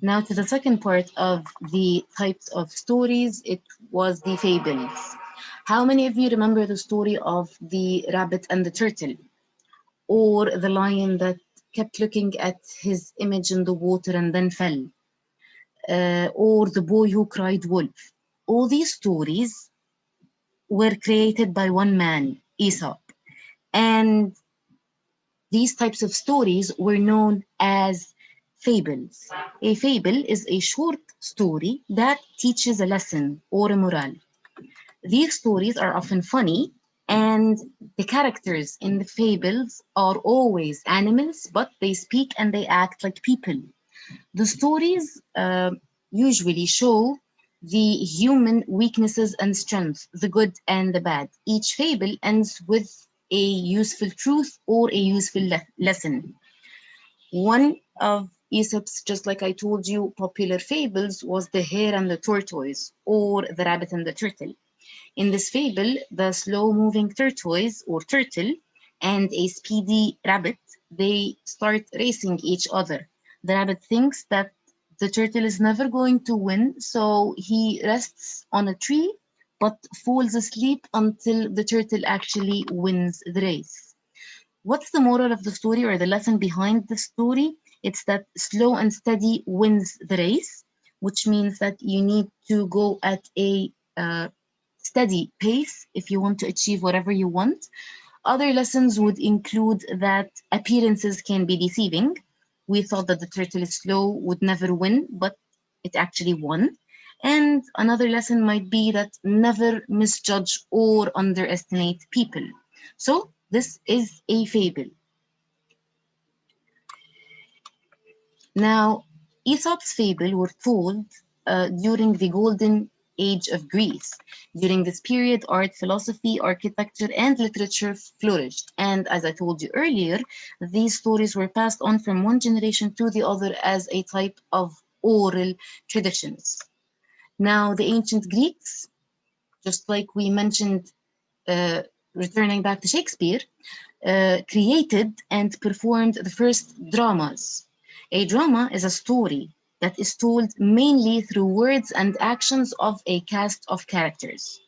Now to the second part of the types of stories, it was the fables. How many of you remember the story of the rabbit and the turtle, or the lion that kept looking at his image in the water and then fell, or the boy who cried wolf? All these stories were created by one man, Aesop, and these types of stories were known as fables. A fable is a short story that teaches a lesson or a moral. These stories are often funny, and the characters in the fables are always animals, but they speak and they act like people. The stories usually show the human weaknesses and strengths, the good and the bad. Each fable ends with a useful truth or a useful lesson. One of Aesop's, just like I told you, popular fables was the hare and the tortoise, or the rabbit and the turtle. In this fable, the slow-moving tortoise or turtle and a speedy rabbit, they start racing each other. The rabbit thinks that the turtle is never going to win, so he rests on a tree but falls asleep until the turtle actually wins the race. What's the moral of the story or the lesson behind the story? It's that slow and steady wins the race, which means that you need to go at a steady pace if you want to achieve whatever you want. Other lessons would include that appearances can be deceiving. We thought that the turtle is slow would never win, but it actually won. And another lesson might be that never misjudge or underestimate people. So this is a fable. Now, Aesop's fable were told during the golden age of Greece. During this period, art, philosophy, architecture, and literature flourished. And as I told you earlier, these stories were passed on from one generation to the other as a type of oral traditions. Now, the ancient Greeks, just like we mentioned, uh, returning back to Shakespeare, created and performed the first dramas. A drama is a story that is told mainly through words and actions of a cast of characters.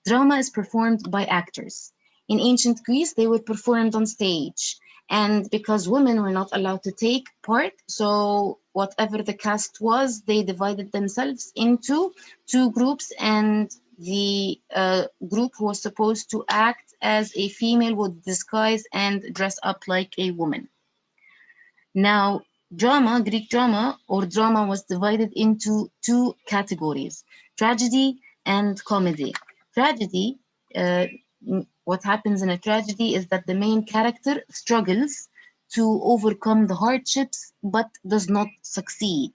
Drama is performed by actors. In ancient Greece, they were performed on stage. And because women were not allowed to take part, so whatever the cast was, they divided themselves into two groups, and the group who was supposed to act as a female would disguise and dress up like a woman. Now, drama, Greek drama or drama was divided into two categories, tragedy and comedy. Tragedy, uh, what happens in a tragedy is that the main character struggles to overcome the hardships but does not succeed.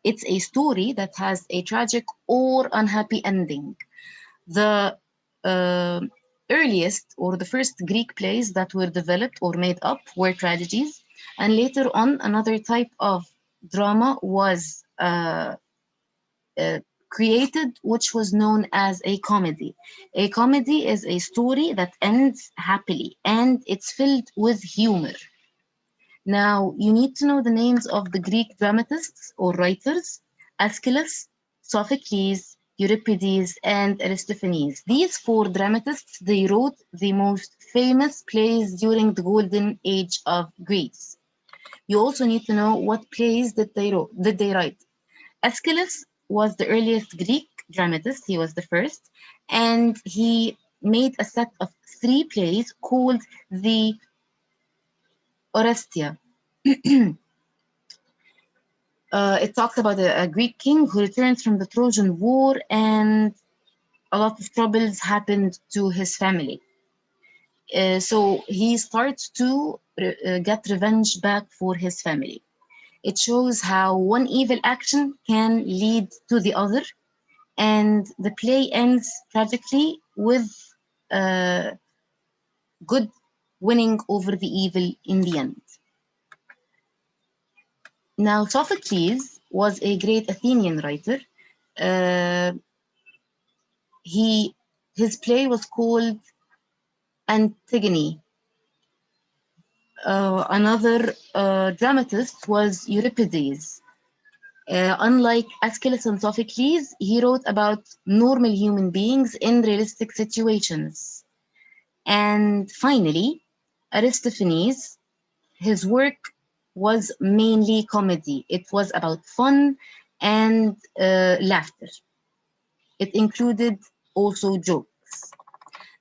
It's a story that has a tragic or unhappy ending. The uh, earliest or the first Greek plays that were developed or made up were tragedies, and later on, another type of drama was uh, created, which was known as a comedy. A comedy is a story that ends happily and it's filled with humor. Now, you need to know the names of the Greek dramatists or writers: Aeschylus, Sophocles, Euripides, and Aristophanes. These four dramatists, they wrote the most famous plays during the golden age of Greece. You also need to know what plays did they write. Aeschylus was the earliest Greek dramatist. He was the first, and he made a set of three plays called the Orestia. It talks about a Greek king who returns from the Trojan War, and a lot of troubles happened to his family. So he starts to get revenge back for his family. It shows how one evil action can lead to the other, and the play ends tragically with good winning over the evil in the end. Now, Sophocles was a great Athenian writer. Uh, he his play was called Antigone. Another dramatist was Euripides. Unlike Aeschylus and Sophocles, he wrote about normal human beings in realistic situations. And finally, Aristophanes, his work was mainly comedy. It was about fun and laughter. It included also jokes.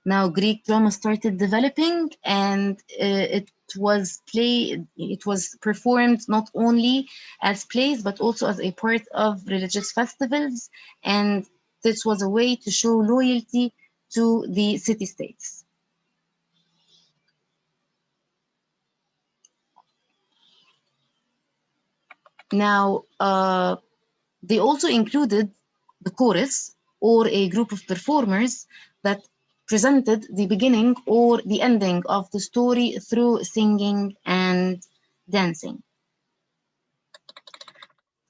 Now Greek drama started developing, and it was performed not only as plays but also as a part of religious festivals, and this was a way to show loyalty to the city states. Now, they also included the chorus, or a group of performers that presented the beginning or the ending of the story through singing and dancing.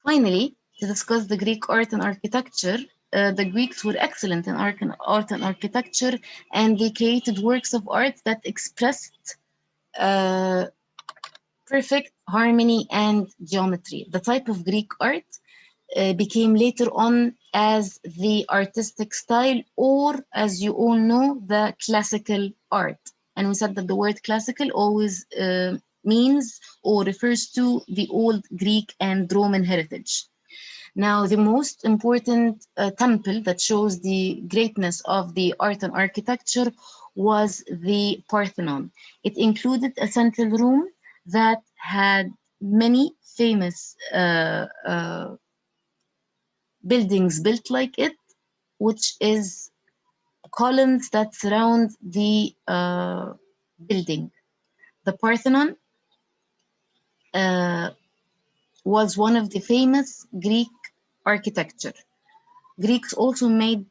Finally, to discuss the Greek art and architecture, the Greeks were excellent in art and architecture, and they created works of art that expressed uh, perfect harmony and geometry. The type of Greek art became later on as the artistic style, or as you all know, the classical art. And we said that the word classical always means or refers to the old Greek and Roman heritage. Now, the most important temple that shows the greatness of the art and architecture was the Parthenon. It included a central room that had many famous buildings built like it, which is columns that surround the building. The Parthenon uh, was one of the famous Greek architecture. Greeks also made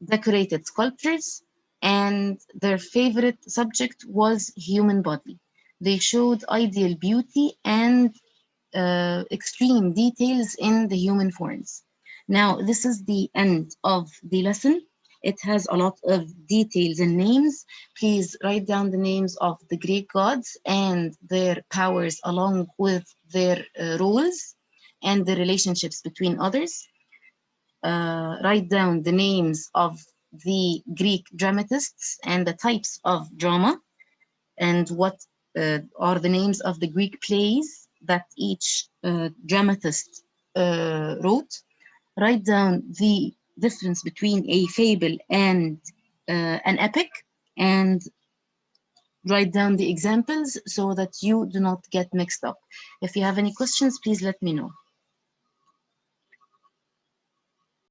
decorated sculptures, and their favorite subject was human body. They showed ideal beauty and extreme details in the human forms. Now, this is the end of the lesson. It has a lot of details and names. Please write down the names of the Greek gods and their powers, along with their roles and the relationships between others. Write down the names of the Greek dramatists and the types of drama, and what are the names of the Greek plays that each dramatist wrote. Write down the difference between a fable and an epic, and write down the examples so that you do not get mixed up. If you have any questions, please let me know.